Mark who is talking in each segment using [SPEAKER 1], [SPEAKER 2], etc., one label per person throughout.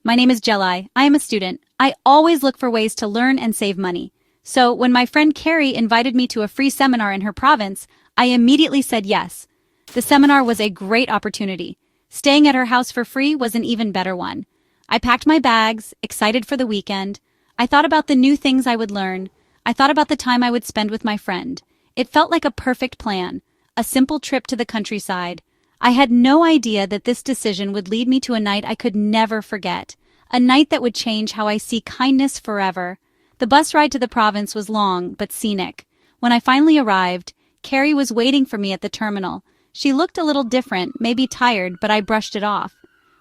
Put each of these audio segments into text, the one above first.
[SPEAKER 1] My name is Jelai. I am a student. I always look for ways to learn and save money. So, when my friend Carrie invited me to a free seminar in her province, I immediately said yes. The seminar was a great opportunity. Staying at her house for free was an even better one. I packed my bags, excited for the weekend. I thought about the new things I would learn. I thought about the time I would spend with my friend. It felt like a perfect plan, a simple trip to the countryside. I had no idea that this decision would lead me to a night I could never forget, a night that would change how I see kindness forever. The bus ride to the province was long but scenic. When I finally arrived, Carrie was waiting for me at the terminal. She looked a little different, maybe tired, but I brushed it off.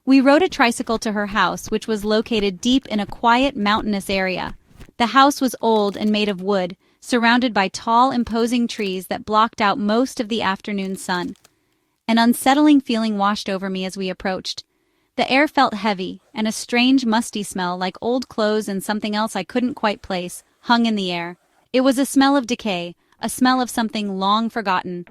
[SPEAKER 1] We rode a tricycle to her house, which was located deep in a quiet, mountainous area. The house was old and made of wood, surrounded by tall, imposing trees that blocked out most of the afternoon sun. An unsettling feeling washed over me as we approached. The air felt heavy, and a strange, musty smell, like old clothes and something else I couldn't quite place, hung in the air. It was a smell of decay, a smell of something long forgotten.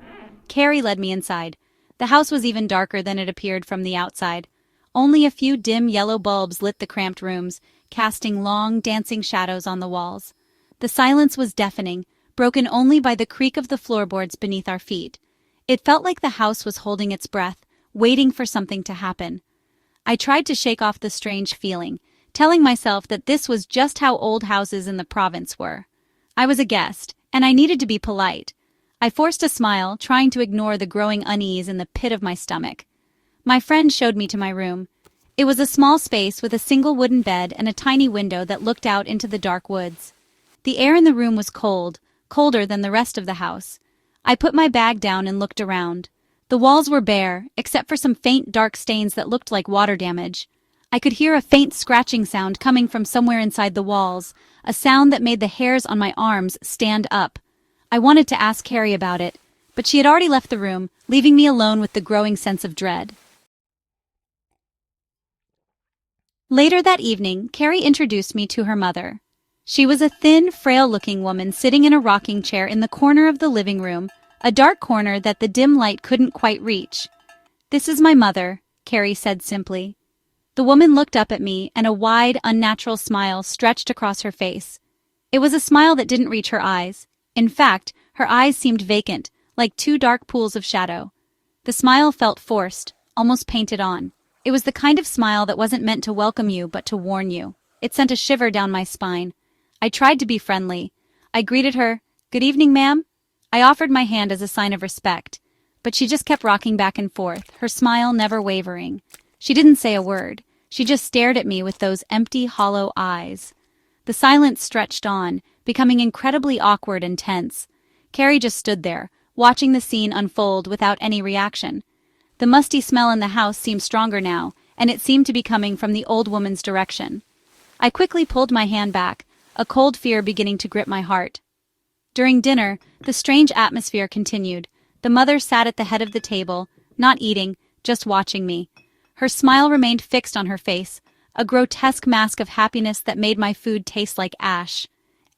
[SPEAKER 1] Carrie led me inside. The house was even darker than it appeared from the outside. Only a few dim yellow bulbs lit the cramped rooms, casting long, dancing shadows on the walls. The silence was deafening, broken only by the creak of the floorboards beneath our feet. It felt like the house was holding its breath, waiting for something to happen. I tried to shake off the strange feeling, telling myself that this was just how old houses in the province were. I was a guest, and I needed to be polite. I forced a smile, trying to ignore the growing unease in the pit of my stomach. My friend showed me to my room. It was a small space with a single wooden bed and a tiny window that looked out into the dark woods. The air in the room was cold, colder than the rest of the house. I put my bag down and looked around. The walls were bare, except for some faint dark stains that looked like water damage. I could hear a faint scratching sound coming from somewhere inside the walls, a sound that made the hairs on my arms stand up. I wanted to ask Carrie about it, but she had already left the room, leaving me alone with the growing sense of dread. Later that evening, Carrie introduced me to her mother. She was a thin, frail-looking woman sitting in a rocking chair in the corner of the living room, a dark corner that the dim light couldn't quite reach. "This is my mother," Carrie said simply. The woman looked up at me, and a wide, unnatural smile stretched across her face. It was a smile that didn't reach her eyes. In fact, her eyes seemed vacant, like two dark pools of shadow. The smile felt forced, almost painted on. It was the kind of smile that wasn't meant to welcome you, but to warn you. It sent a shiver down my spine. I tried to be friendly. I greeted her, "Good evening, ma'am." I offered my hand as a sign of respect, but she just kept rocking back and forth, her smile never wavering. She didn't say a word. She just stared at me with those empty, hollow eyes. The silence stretched on, becoming incredibly awkward and tense. Carrie just stood there, watching the scene unfold without any reaction. The musty smell in the house seemed stronger now, and it seemed to be coming from the old woman's direction. I quickly pulled my hand back, a cold fear beginning to grip my heart. During dinner, the strange atmosphere continued. The mother sat at the head of the table, not eating, just watching me. Her smile remained fixed on her face, a grotesque mask of happiness that made my food taste like ash.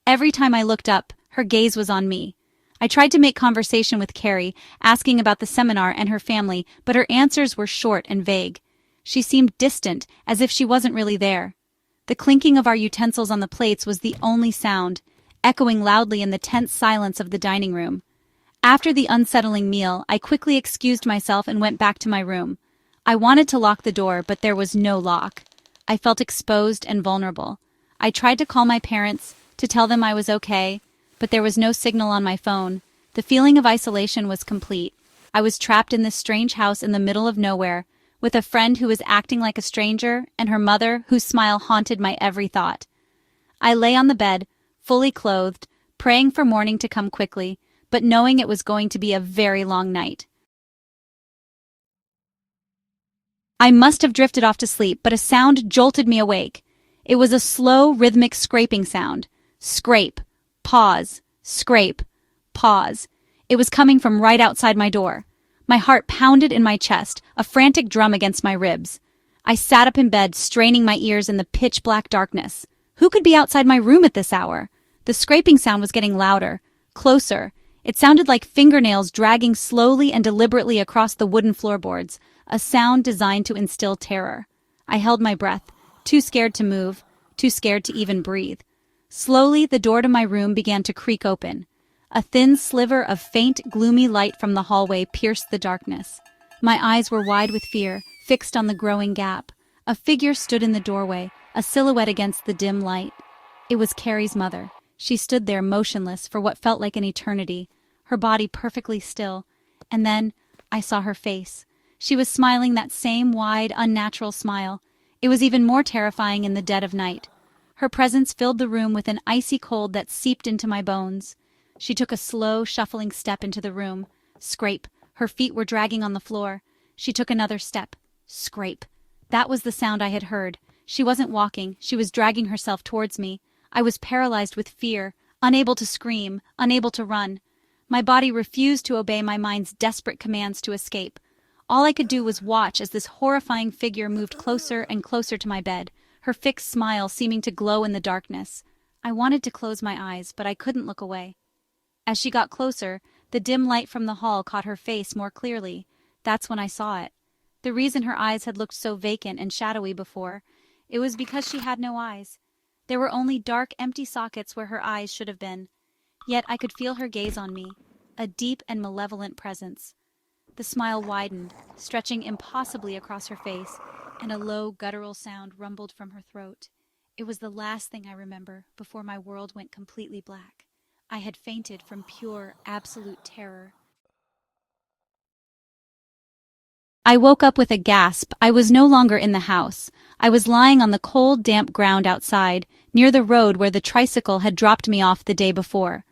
[SPEAKER 1] Every time I looked up, her gaze was on me. I tried to make conversation with Carrie, asking about the seminar and her family, but her answers were short and vague. She seemed distant, as if she wasn't really there. The clinking of our utensils on the plates was the only sound, echoing loudly in the tense silence of the dining room. After the unsettling meal, I quickly excused myself and went back to my room. I wanted to lock the door, but there was no lock. I felt exposed and vulnerable. I tried to call my parents, to tell them I was okay, but there was no signal on my phone. The feeling of isolation was complete. I was trapped in this strange house in the middle of nowhere, with a friend who was acting like a stranger, and her mother, whose smile haunted my every thought. I lay on the bed, fully clothed, praying for morning to come quickly, but knowing it was going to be a very long night. I must have drifted off to sleep, but a sound jolted me awake. It was a slow, rhythmic scraping sound. Scrape, pause, scrape, pause. It was coming from right outside my door. My heart pounded in my chest, a frantic drum against my ribs. I sat up in bed, straining my ears in the pitch-black darkness. Who could be outside my room at this hour? The scraping sound was getting louder, closer. It sounded like fingernails dragging slowly and deliberately across the wooden floorboards, a sound designed to instill terror. I held my breath, too scared to move, too scared to even breathe. Slowly, the door to my room began to creak open. A thin sliver of faint, gloomy light from the hallway pierced the darkness. My eyes were wide with fear, fixed on the growing gap. A figure stood in the doorway, a silhouette against the dim light. It was Carrie's mother. She stood there motionless for what felt like an eternity, her body perfectly still. And then I saw her face. She was smiling that same wide, unnatural smile. It was even more terrifying in the dead of night. Her presence filled the room with an icy cold that seeped into my bones. She took a slow, shuffling step into the room. Scrape. Her feet were dragging on the floor. She took another step. Scrape. That was the sound I had heard. She wasn't walking. She was dragging herself towards me. I was paralyzed with fear, unable to scream, unable to run. My body refused to obey my mind's desperate commands to escape. All I could do was watch as this horrifying figure moved closer and closer to my bed, her fixed smile seeming to glow in the darkness. I wanted to close my eyes, but I couldn't look away. As she got closer, the dim light from the hall caught her face more clearly. That's when I saw it. The reason her eyes had looked so vacant and shadowy before, it was because she had no eyes. There were only dark, empty sockets where her eyes should have been. Yet I could feel her gaze on me, a deep and malevolent presence. The smile widened, stretching impossibly across her face, and a low, guttural sound rumbled from her throat. It was the last thing I remember before my world went completely black. I had fainted from pure, absolute terror. I woke up with a gasp. I was no longer in the house. I was lying on the cold, damp ground outside, near the road where the tricycle had dropped me off the day before.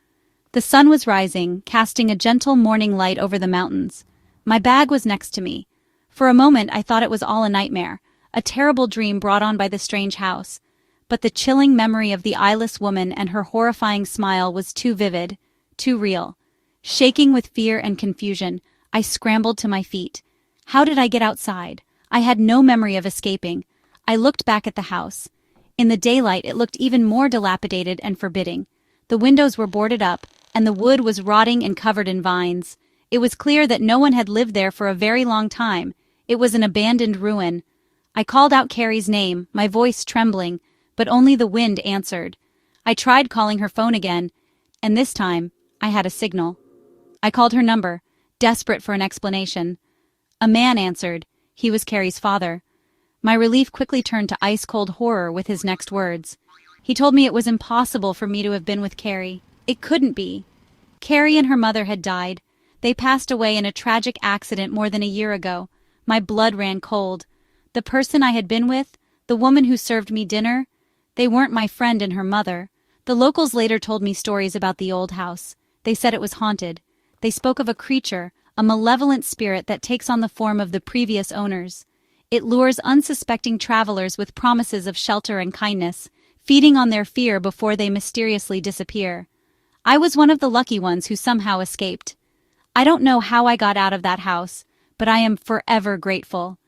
[SPEAKER 1] The sun was rising, casting a gentle morning light over the mountains. My bag was next to me. For a moment I thought it was all a nightmare, a terrible dream brought on by the strange house. But the chilling memory of the eyeless woman and her horrifying smile was too vivid, too real. Shaking with fear and confusion, I scrambled to my feet. How did I get outside? I had no memory of escaping. I looked back at the house. In the daylight, it looked even more dilapidated and forbidding. The windows were boarded up, and the wood was rotting and covered in vines. It was clear that no one had lived there for a very long time. It was an abandoned ruin. I called out Carrie's name, my voice trembling, but only the wind answered. I tried calling her phone again, and this time, I had a signal. I called her number, desperate for an explanation. A man answered. He was Carrie's father. My relief quickly turned to ice-cold horror with his next words. He told me it was impossible for me to have been with Carrie. It couldn't be. Carrie and her mother had died. They passed away in a tragic accident more than a year ago. My blood ran cold. The person I had been with, the woman who served me dinner, they weren't my friend and her mother. The locals later told me stories about the old house. They said it was haunted. They spoke of a creature, a malevolent spirit that takes on the form of the previous owners. It lures unsuspecting travelers with promises of shelter and kindness, feeding on their fear before they mysteriously disappear. I was one of the lucky ones who somehow escaped. I don't know how I got out of that house, but I am forever grateful.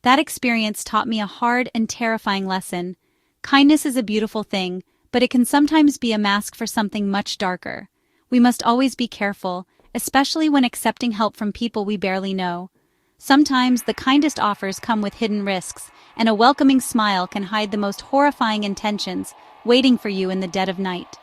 [SPEAKER 1] That experience taught me a hard and terrifying lesson. Kindness is a beautiful thing, but it can sometimes be a mask for something much darker. We must always be careful, especially when accepting help from people we barely know. Sometimes the kindest offers come with hidden risks, and a welcoming smile can hide the most horrifying intentions waiting for you in the dead of night.